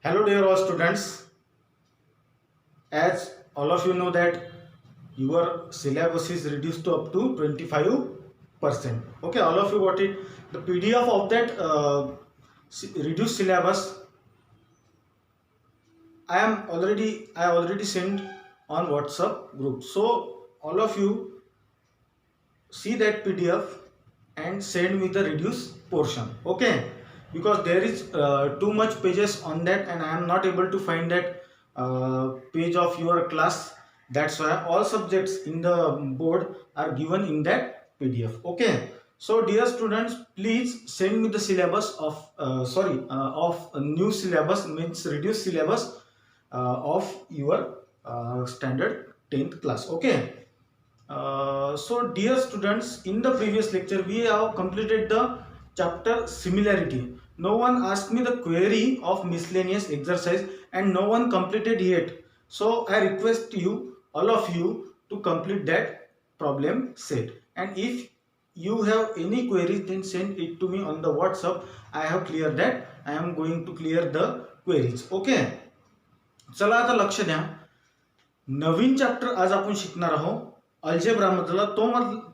Hello dear all students, as all of you know that your syllabus is reduced to up to 25%. Okay, all of you got it. The PDF of that reduced syllabus I already sent on WhatsApp group. So all of you see that PDF and send me the reduced portion. Okay, because there is too much pages on that and I am not able to find that page of your class. That's why all subjects in the board are given in that PDF. Okay, so dear students, please send me the syllabus of of a new syllabus, means reduced syllabus of your standard 10th class. Okay. So dear students, in the previous lecture we have completed the chapter similarity. No one asked me the query of miscellaneous exercise and no one completed yet. So I request you, all of you, to complete that problem set. And if you have any queries, then send it to me on the WhatsApp. I have cleared that. I am going to clear the queries. Okay. चला आता लक्ष द्या. नवीन chapter आज आपण शिकणार आहोत algebra मधला.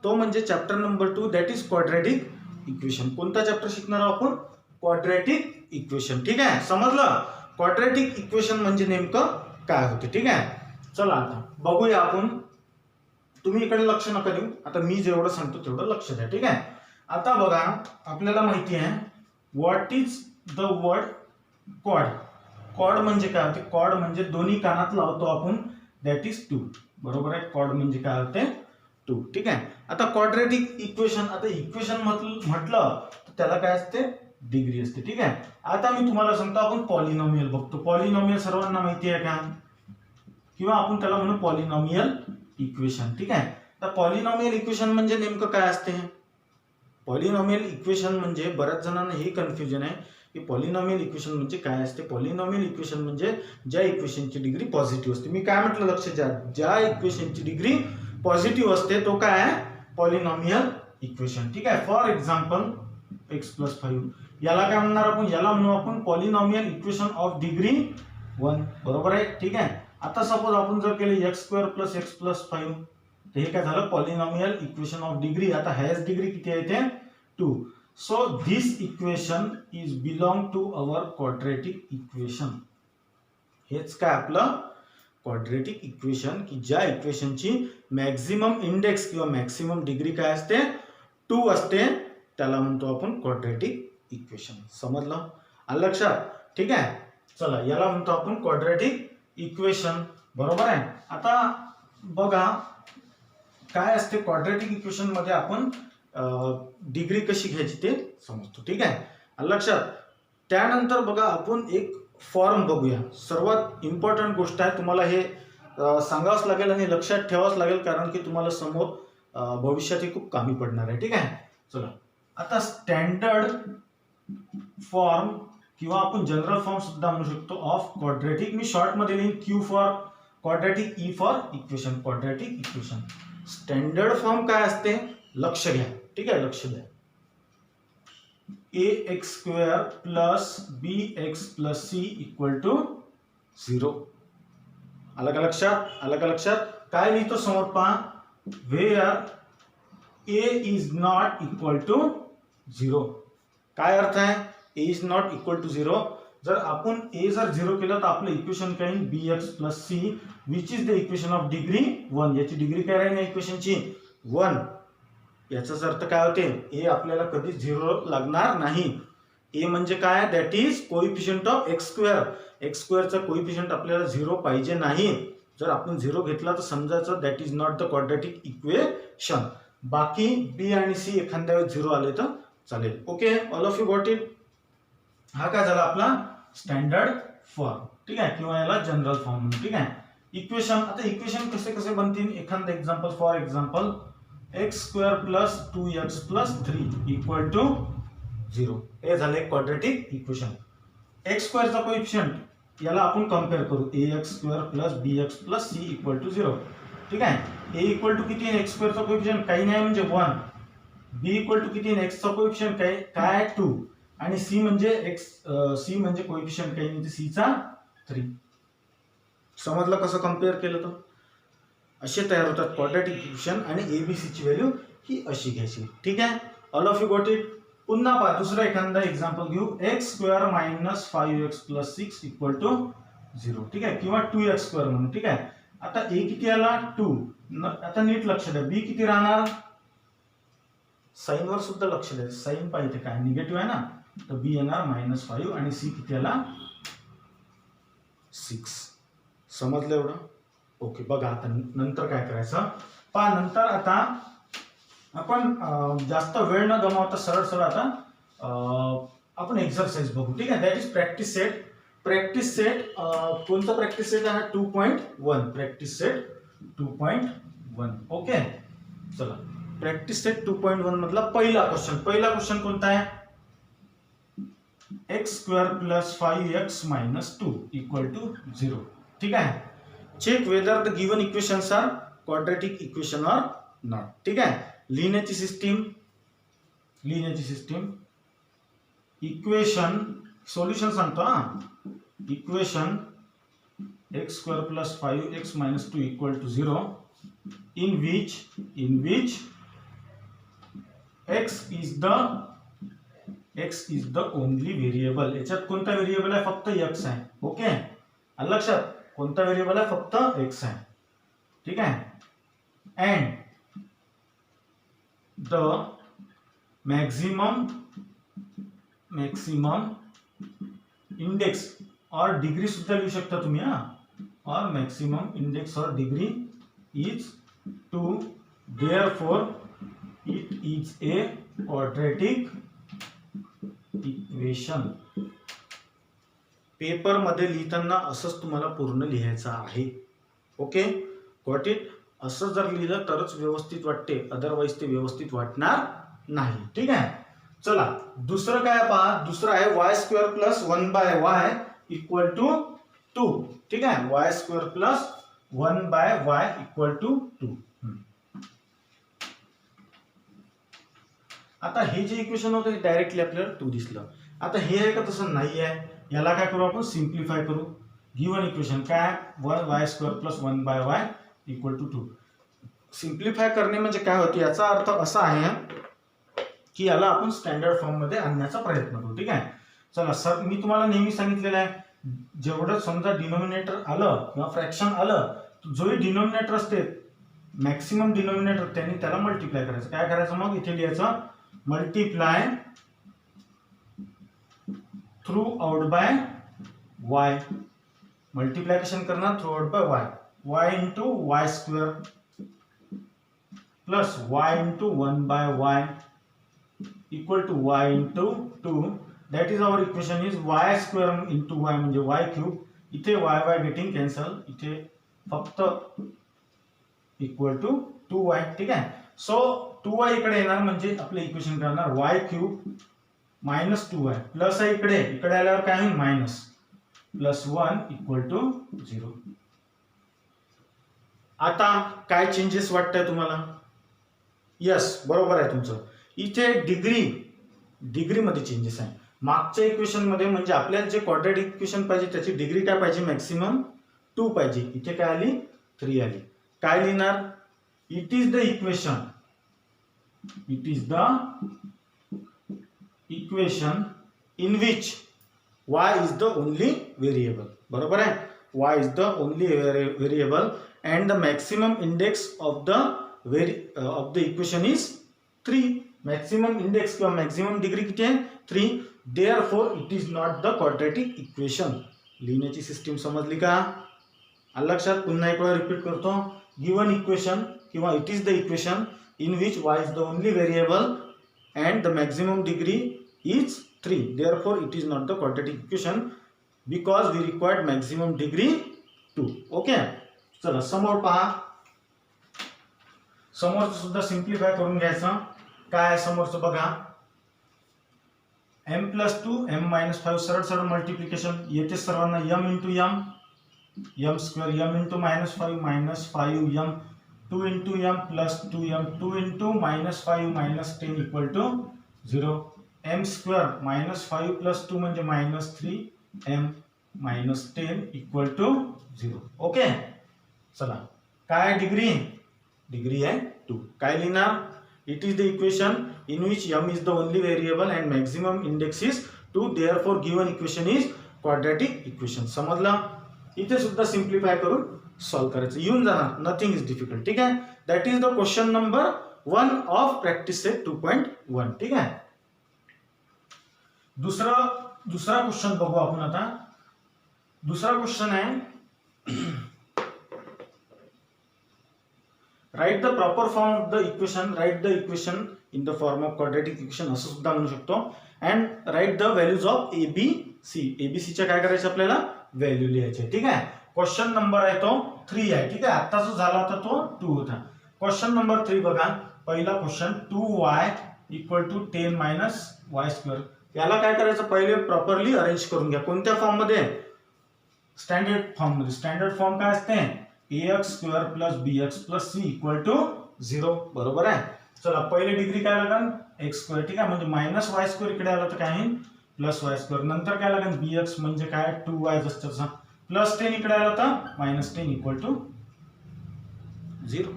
तो म्हणजे chapter number 2, that is quadratic equation. कोणता चॅप्टर शिकणार आहोत आपण? Quadratic equation. ठीक आहे, समजलं? क्वाड्रॅटिक इक्वेशन म्हणजे नेमकं काय होते. ठीक आहे, चला आता बघूया आपण. तुम्ही इकडे लक्ष नका देऊ, आता मी जेवढं सांगतो तेवढं लक्ष द्या. ठीक आहे, आता बघा, आपल्याला माहिती आहे what is the word quad. Quad म्हणजे काय होते? क्वाड म्हणजे दोन्ही कानात लावतो आपण, दॅट इज 2. बरोबर आहे. क्वाड म्हणजे काय होते? 2. ठीक आहे, आता क्वाड्रॅटिक इक्वेशन, आता इक्वेशन म्हटलं तर त्याला काय असते? डिग्री असते. ठीक आहे, आता मी तुम्हाला सांगतो, आपण पॉलिनॉमियल बघतो. पॉलिनॉमियल सर्वांना माहिती आहे का? किंवा आपण त्याला म्हणू पॉलिनॉमियल इक्वेशन. ठीक आहे, तर पॉलिनॉमियल इक्वेशन म्हणजे नेमकं काय असते? पॉलिनॉमियल इक्वेशन म्हणजे बऱ्याच जणांना हे कन्फ्युजन आहे की पॉलिनॉमियल इक्वेशन म्हणजे काय असते. पॉलिनॉमियल इक्वेशन म्हणजे ज्या इक्वेशनची डिग्री पॉझिटिव्ह असते. मी काय म्हटलं लक्ष द्या, ज्या इक्वेशनची डिग्री पॉझिटिव्ह असते तो काय आहे? Polynomial equation. ठीक आहे, फॉर एक्झाम्पल x+5, याला काय म्हणणार आपण? याला म्हणू आपण पॉलिनॉमियल इक्वेशन ऑफ डिग्री 1. बरोबर आहे. ठीक आहे, आता सपोज आपण जर केले x² + x+5, तर हे काय झालं? Polynomial equation of degree. आता हायेस्ट डिग्री किती आहे ते? 2. So this equation is belong to our quadratic equation. हेच काय आपलं क्वाड्रॅटिक इक्वेशन, की ज्या इक्वेशनची मॅक्झिमम इंडेक्स किंवा मॅक्झिमम डिग्री काय असते? 2 असते, त्याला म्हणतो आपण क्वाड्रॅटिक इक्वेशन. समजलं? आलं लक्षात? ठीक आहे, चला याला म्हणतो आपण क्वाड्रॅटिक इक्वेशन. बरोबर आहे. आता बघा काय असते क्वाड्रॅटिक इक्वेशन मध्ये, आपण डिग्री कशी घ्यायची ते समजतो. ठीक आहे, लक्षात? त्यानंतर बघा आपण एक फॉर्म बघूया. सर्वात इम्पॉर्टंट गोष्ट आहे, तुम्हाला हे सांगावंच लागेल आणि लक्षात ठेवावंच लागेल, कारण की तुम्हाला समोर भविष्यात हे खूप कामी पडणार आहे. ठीक आहे, चला आता स्टँडर्ड फॉर्म किंवा आपण जनरल फॉर्म सुद्धा म्हणू शकतो ऑफ क्वाड्रॅटिक. मी शॉर्ट मध्ये लिहीन Q for quadratic, E for equation. Quadratic equation standard form काय असते? लक्ष घ्या. ठीक आहे, लक्ष द्या. ax² + bx + c = 0. आलं का लक्षात? आलं का लक्षात? काय लिहितो समोर पहा, wear a is not equal to 0. काय अर्थ आहे? a is not equal to 0. जर आपण a जर 0 केलं तर आपलं इक्वेशन काय येईल? bx + c which is the equation of degree 1. याची डिग्री काय राहील या इक्वेशनची? 1. याचाच अर्थ काय होते? ए आपल्याला कधी 0 लागणार नाही. ए म्हणजे काय? That is coefficient of x². x² चा कोइफिशियंट आपल्याला 0 पाहिजे नाही. जर आपण 0 घेतला तर समजायचं that is not the quadratic equation. बाकी बी आणि सी एखाद्या वेळेस 0 आले तर चालेल. Okay, all of you got it. हा काय झाला आपला स्टँडर्ड फॉर्म. ठीक आहे, किंवा याला जनरल फॉर्म म्हणून. ठीक आहे, इक्वेशन. आता इक्वेशन कसे कसे बनतील? एखादं example, for example x² + 2x + 3 = 0. हे झाले क्वाड्रॅटिक इक्वेशन. x² चा कोइफिशियंट याला आपण कंपेअर करू, ax² + bx + c = 0. ठीक आहे, a = किती आहे? x² चा कोइफिशियंट काही नाही म्हणजे 1. b = किती आहे? x चा कोइफिशियंट काय? 2. आणि सी म्हणजे एक्स, सी म्हणजे कोएफिशियंट काही नाही, सी चा 3. समजलं कसं कम्पेअर केलं तर? असे तयार होतात क्वाड्रॅटिक इक्वेशन आणि एबीसी ची व्हॅल्यू ही अशी घ्यायची. ठीक आहे, all of you got it. पुन्हा पहा दुसरा एखादा एक्झाम्पल घेऊ. x² - 5x + 6 = 0. ठीक आहे, किंवा 2x² म्हणून. ठीक आहे, आता a किती आला 2. आता नीट लक्ष द्या, b किती राहणार, साइन वर सुद्धा लक्ष द्या, साइन पाहिजे काय निगेटिव्ह आहे ना, तर b येणार -5 आणि c किती आला 6. समजलं एवढं? ओके, बघा आता नंतर काय करायचं पहा. नंतर आता आपण जास्त वेळ न गमावता सरळ सरळ आता आपण एक्सरसाइज बघू. ठीक आहे, that is practice set. Practice set कोणता प्रॅक्टिस सेट आहे? 2.1. Practice set 2.1. ओके, चला प्रॅक्टिस सेट 2.1 मधला पहिला क्वेश्चन कोणता आहे? x² + 5x - 2 = 0. ठीक आहे, check whether the given equations are quadratic equation or not. ठीक आहे, लिहिण्याची सिस्टीम इक्वेशन सोल्युशन सांगतो हा. Equation x² + 5x - 2 = 0 in which x is the only variable. याच्यात कोणता व्हेरिएबल आहे? फक्त x आहे. ओके, आलं लक्षात? कोणता व्हेरिएबल आहे? फक्त x आहे. ठीक आहे, and the maximum index or degree सुद्धा लिहू शकता तुम्ही हा, or maximum index or degree is 2, therefore it is a quadratic equation. Paper मध्ये लिहिताना असंच तुम्हाला पूर्ण लिहायचं आहे. Okay, got it? असं जर लिहिलं तरच व्यवस्थित वाटते, अदरवाईज ते व्यवस्थित वाटणार नाही. ठीक आहे, चला दुसरं काय पहा. दुसरं आहे y² + 1/y = 2. ठीक आहे, y² + 1/y = 2. आता हे जे इक्वेशन होतं डायरेक्टली आपल्याला 2 दिसलं. आता हे आहे का? तसं नाही आहे. याला काय करू आपण? सिम्प्लिफाय करू. गिवन इक्वेशन काय? y² + 1/y = 2. सिम्प्लिफाय करणे म्हणजे काय होते? याचा अर्थ असा आहे की याला आपण स्टँडर्ड फॉर्म मध्ये आणण्याचा प्रयत्न करू. ठीक आहे, चला सर, मी तुम्हाला नेहमी सांगितलेलं आहे, जेवढं समजा डिनोमिनेटर आलं किंवा फ्रॅक्शन आलं, जोही डिनोमिनेटर असते मॅक्सिमम डिनोमिनेटर त्यांनी त्याला मल्टिप्लाय करायचं. काय करायचं मग? इथे लिहायचं multiply throughout by y. Multiplication करणार throughout by y. y × y² plus y × 1/y = y × 2. that is our equation is y² × y म्हणजे y³. इथे y गेटिंग कॅन्सल, इथे फक्त = 2y. ठीक आहे, सो 2y इकडे येणार म्हणजे आपले इक्वेशन करणार y³ - 2y प्लस आहे इकडे आल्यावर काय होईल? मायनस +1 = 0. आता काय चेंजेस वाटतंय तुम्हाला? यस, बरोबर आहे तुमचं. इथे डिग्री मध्ये चेंजेस आहे. मागच्या इक्वेशन मध्ये म्हणजे आपल्याला जे क्वाड्रॅटिक इक्वेशन पाहिजे त्याची डिग्री काय पाहिजे? मॅक्सिमम 2 पाहिजे. इथे काय आली? 3 आली. काय लिहिणार? It is the equation in which y is the only variable. बरोबर आहे, y is the only variable and the maximum index of the equation is 3. maximum index किंवा maximum degree किती आहे? 3. therefore it is not the quadratic equation. लिहिण्याची system समजली का? आलं लक्षात? पुन्हा एक वेळा रिपीट करतो. गिवन इक्वेशन किंवा it is the equation in which y is the only variable and the maximum degree is 3. therefore it is not the quadratic equation because we required maximum degree 2. Okay, चला समोर पहा. समोरचं सुद्धा simplify करून घ्यायचं. काय समोरचं बघा, m + 2 m - 5 सरळ सरळ मल्टिप्लिकेशन येते सर्वांना. m × m m² m × -5 -5m 2 × m + 2m 2 × -5 - 10 = 0. M square -5 + 2 म्हणजे -3m - 10 = 0. ओके. चला काय डिग्री आहे 2. काय लिहिणार? It is the equation in which m is the only variable and maximum index is 2. Therefore given equation is quadratic equation. समजलं? इथे सुद्धा simplify करून सॉल्व करायचं, येऊन जाणार, नथिंग इज डिफिकल्ट. ठीक आहे. That is the question number 1 of practice set 2.1. ठीक आहे. दुसरा क्वेश्चन बघू आपण आता. दुसरा क्वेश्चन आहे write the proper form of the equation. Write the equation in the form of quadratic equation असं सुद्धा म्हणू शकतो. And write the values of ABC. एबीसीच्या काय करायचं आपल्याला? व्हॅल्यू लिहायचे. ठीक आहे. क्वेश्चन नंबर आहे तो 3 आहे. ठीक आहे. आता जो झाला होता तो 2 होता. क्वेश्चन नंबर 3 बघा. पहिला क्वेश्चन 2y = 10 - y². याला काय करायचं? पहिले प्रॉपरली अरेंज करून घ्या. कोणत्या फॉर्म मध्ये? स्टँडर्ड फॉर्म मध्ये. स्टँडर्ड फॉर्म काय असते? ax² + bx + c = 0. बरोबर आहे. चला पहिले डिग्री काय लागेल? x². ठीक आहे. म्हणजे -y² इकडे आलं तर काय होईल? +y². नंतर काय लागेल? bx म्हणजे काय? 2y जसं तसं. +10 इकडे आलं तर -10 = 0.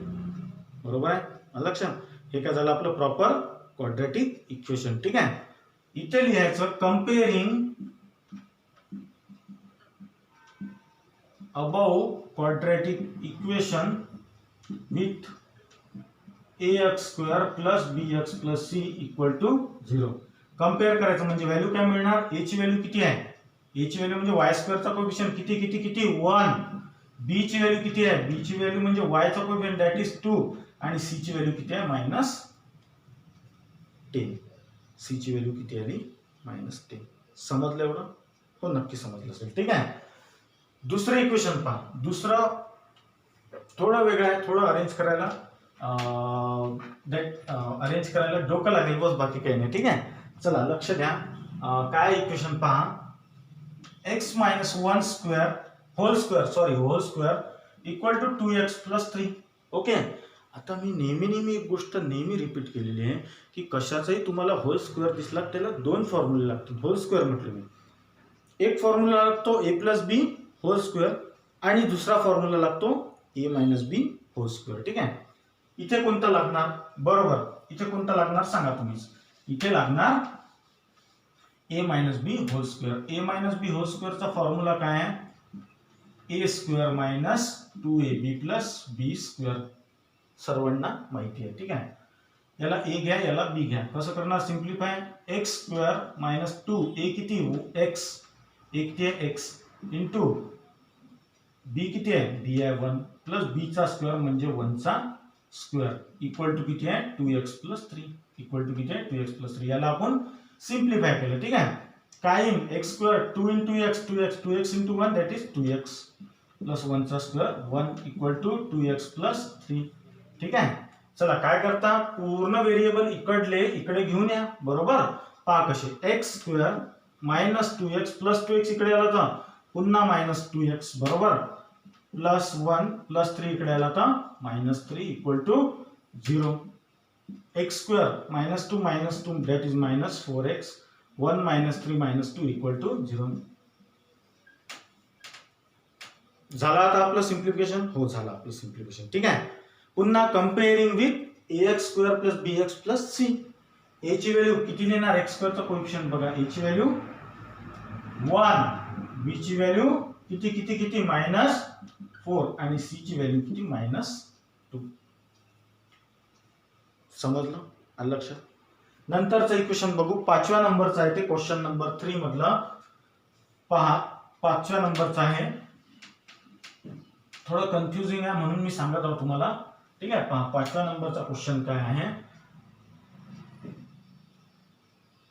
बरोबर आहे. लक्षात. हे काय झालं आपलं प्रॉपर क्वाड्रॅटिक इक्वेशन. ठीक आहे. इथे लिहायचं कंपेअरिंग above quadratic equation with ax² + bx + c = 0. Compare करायचं म्हणजे व्हॅल्यू काय मिळणार? a ची व्हॅल्यू किती आहे? a ची व्हॅल्यू म्हणजे y² चा कोएफिशियंट किती 1. b ची व्हॅल्यू किती आहे? b ची व्हॅल्यू म्हणजे y चा कोएफिशियंट दॅट इज 2. आणि c ची व्हॅल्यू किती आहे? -10. c ची व्हॅल्यू किती आली? -10. समजलं एवढं? हो नक्की समजलं असेल. ठीक आहे. दुसरं इक्वेशन पहा. दुसरं थोडं वेगळं आहे. थोडं अरेंज करायला डोकं लागेल बस, बाकी काही नाही. ठीक आहे. चला लक्ष द्या. काय इक्वेशन पहा. x - 1² whole square = 2x + 3. Okay. आता मी नेहमी एक गोष्ट रिपीट केलेली आहे की कशाचाही तुम्हाला होल स्क्वेअर दिसला त्याला 2 फॉर्म्युले लागतात. होल स्क्वेअर म्हटलं मी. एक फॉर्म्युला लागतो a + b होल स्क्वेअर आणि दुसरा फॉर्म्युला लागतो a - b होल स्क्वेअर. ठीक आहे. इथे कोणता लागणार? बरोबर. इथे कोणता लागणार सांगा तुम्हीच. इथे लागणार a - b whole square. a - b whole स्क्वेअरचा फॉर्म्युला काय आहे? a² - 2ab + b². सर्वांना माहिती आहे. ठीक आहे. याला a घ्या, याला b घ्या. कसं करणार? सिम्प्लिफाय. x² - 2 a किती? x. a किती आहे? x इंटू b किती आहे? b आहे 1 प्लस b चा स्क्वेअर म्हणजे 1 चा स्क्वेअर इक्वल टू किती आहे? 2x + 3 इक्वल टू किती आहे? 2x + 3. याला आपण सिम्प्लिफाय केलं. ठीक आहे. काय येईल? x² 2 × x 2x × 1 that is 2x + 1 चा स्क्वेअर 1 इक्वल टू 2x + 3. ठीक आहे. चला काय करता? पूर्ण व्हेरिएबल इकडे घेऊन या. बरोबर. पहा कसे. x² - 2x + 2x इकडे आला तर पुन्हा -2x बरोबर +1 + 3 इकडे आला तर -3 equal to 0. x² -2 - 2 that is -4x 1 - 3 - 2 equal to 0. झाला आता आपलं सिम्प्लिफिकेशन? हो झालं आपलं सिम्प्लिफिकेशन. ठीक आहे. पुन्हा comparing with ax² + bx + c. a ची व्हॅल्यू किती लिहिणार? x² चा कोएफिशियंट बघा. a ची व्हॅल्यू 1, b ची व्हॅल्यू किती -4 आणि c ची व्हॅल्यू किती -2. समजलं? आलं लक्षात? नंतरचं इक्वेशन बघू. 5व्या नंबरचं आहे ते क्वेश्चन नंबर 3 मधलं. पहा 5व्या नंबरचं आहे. थोडं कन्फ्युजिंग आहे म्हणून मी सांगत आहोत तुम्हाला. ठीक आहे. पहा 5व्या नंबरचा क्वेश्चन काय आहे.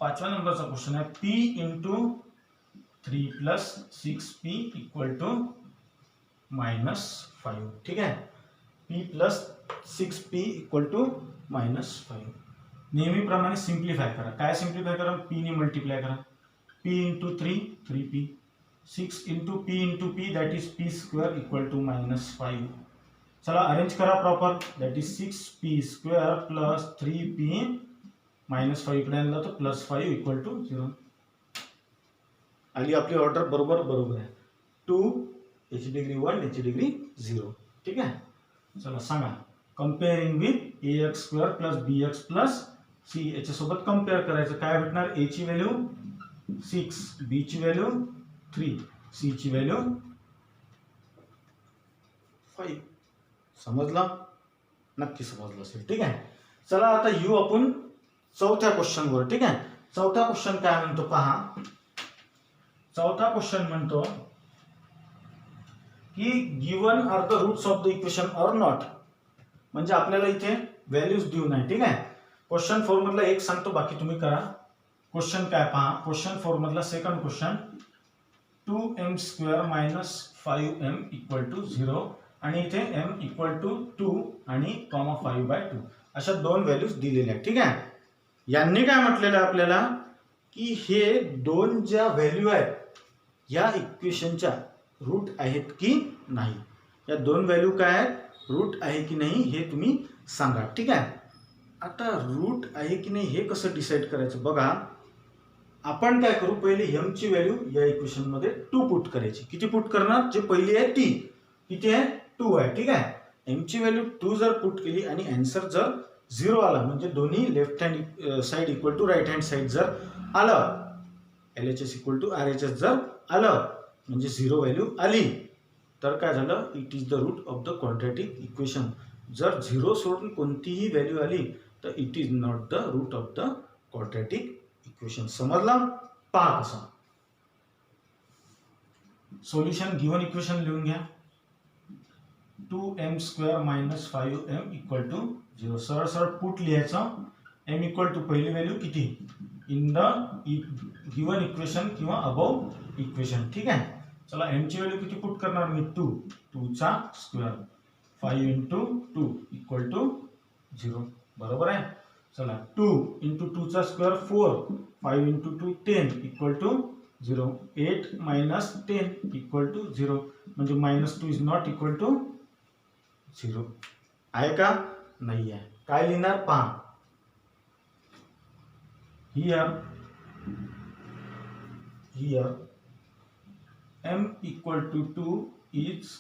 5व्या नंबरचा क्वेश्चन आहे p × 3 + 6p = -5. ठीक आहे. p + 6p = -5. नेहमीप्रमाणे सिम्प्लिफाय करा. काय सिम्प्लिफाय करा? p ने मल्टिप्लाय करा. p × 3 3p 6 × p × p that is p² = -5. चला अरेंज करा proper. That is 6p² + 3p -5 इकडे आणलं तर +5 इक्वल टू 0. आली आपली ऑर्डर बरोबर बरोबर आहे. 2 याची डिग्री 1 याची डिग्री 0. ठीक आहे. चला सांगा comparing with ax² + bx + c याच्यासोबत कम्पेअर करायचं. काय भेटणार? a ची व्हॅल्यू 6, b ची व्हॅल्यू 3, c ची व्हॅल्यू 5. समजला? नक्की समजलं असेल. ठीक आहे. चला आता येऊ आपण चौथ्या क्वेश्चनवर. ठीक आहे. चौथा क्वेश्चन काय म्हणतो पहा. चौथा क्वेश्चन म्हणतो की given are the roots of the equation or not. म्हणजे आपल्याला इथे व्हॅल्यूज देऊ नाही. ठीक आहे. क्वेश्चन 4 मधला एक सांगतो, बाकी तुम्ही करा. क्वेश्चन काय पहा. क्वेश्चन 4 मधला सेकंड क्वेश्चन 2m² - 5m = 0 आणि इथे m = 2 आणि 5/2 अशा दोन व्हॅल्यूज दिलेल्या आहेत. ठीक आहे. यांनी काय म्हटलेलं आहे आपल्याला की हे दोन ज्या व्हॅल्यू आहेत या इक्वेशनच्या रूट आहेत की नाही. या दोन व्हॅल्यू काय आहेत, रूट आहे की नाही हे तुम्ही सांगा. ठीक आहे. आता रूट आहे की नाही हे कसं डिसाईड करायचं बघा. आपण काय करू, पहिले m ची व्हॅल्यू या इक्वेशन मध्ये 2 पुट करायची. किती पुट करणार? जे पहिली आहे ती किती आहे? 2 आहे. ठीक आहे. m ची व्हॅल्यू 2 जर पुट केली आणि आन्सर जर 0 आला, म्हणजे दोन्ही left hand side equal to right hand side जर आलं, LHS = RHS जर आलं म्हणजे 0 व्हॅल्यू आली, तर काय झालं? It is the root of the quadratic equation. जर 0 सोडून कोणतीही व्हॅल्यू आली तर it is not the root of the quadratic equation. समजला? पहा कसं. सोल्युशन गिवन इक्वेशन लिहून घ्या. 2m² - 5m = 0. सरळ सरळ पुट लिहायचं. m = पहिली व्हॅल्यू किती इन द गिवन इक्वेशन किंवा अबव इक्वेशन. ठीक आहे. चला m ची व्हॅल्यू किती पुट करणार मी? 2. 2 चा स्क्वेअर 5 × 2 = 0. बरोबर आहे. चला 2 × 2 चा स्क्वेअर 4, 5 × 2 10 = 0. 8 - 10 = 0. म्हणजे -2 इज नॉट इक्वल टू 0 आहे का? नाही आहे. काय लिहिणार पहा. here m = 2 is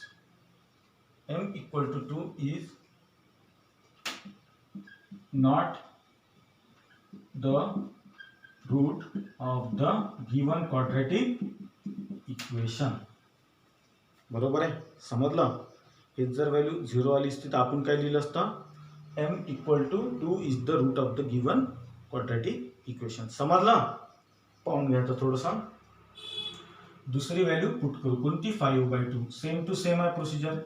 not the root of the given quadratic equation. बरोबर आहे. समजलं? हे जर व्हॅल्यू 0 आली असती तर आपण काय लिहिलं असतं? m = 2 is the root of the given quadratic equation. समजलं? पाहून घ्यायचं थोडंसं. दुसरी व्हॅल्यू पुट करू. कोणती? 5/2. सेम टू सेम आहे प्रोसिजर.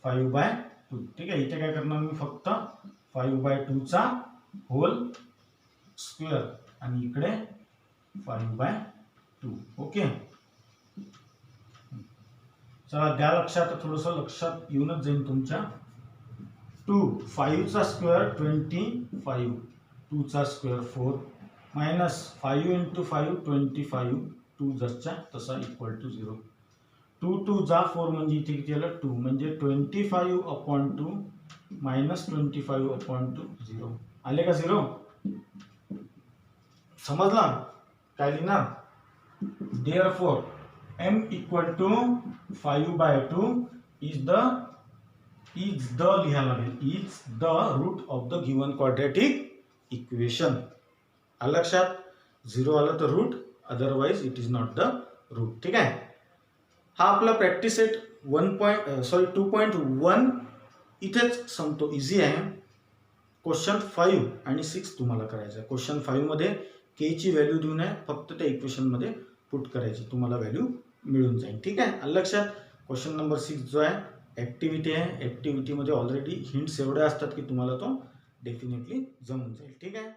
5/2. ठीक आहे. इथे काय करणार मी? फक्त 5/2 चा होल स्क्वेअर आणि इकडे 5/2. ओके. चला द्या लक्षात. थोडंसं लक्षात येऊनच जाईल तुमच्या. 2 5 चा स्क्वेअर 25, 2 चा स्क्वेअर 4 -5 × 5 25, 2 जसच्या तसा = 0. 2 2 जा 4 म्हणजे इथे किती आलं? 2 म्हणजे 25/2 - 25/2 0. आले का 0? समजला? काय लिहिणार? Therefore m = 5/2 is the लिहायला लागेल is the root of the given quadratic equation. आलं लक्षात? 0 आलं तर root, otherwise it is not the root. ठीक आहे. हा आपला प्रॅक्टिस सेट 2.1 इथेच संपतो. इझी आहे. क्वेश्चन 5 आणि 6 तुम्हाला करायचं आहे. क्वेश्चन 5 मध्ये k ची व्हॅल्यू देऊन आहे, फक्त त्या इक्वेशन मध्ये पुट करायची, तुम्हाला व्हॅल्यू मिळून जाईल. ठीक आहे. आलं लक्षात? क्वेश्चन नंबर 6 जो आहे ॲक्टिव्हिटी आहे. ॲक्टिव्हिटीमध्ये ऑलरेडी हिंट्स एवढे असतात की तुम्हाला तो डेफिनेटली जमून जाईल. ठीक आहे.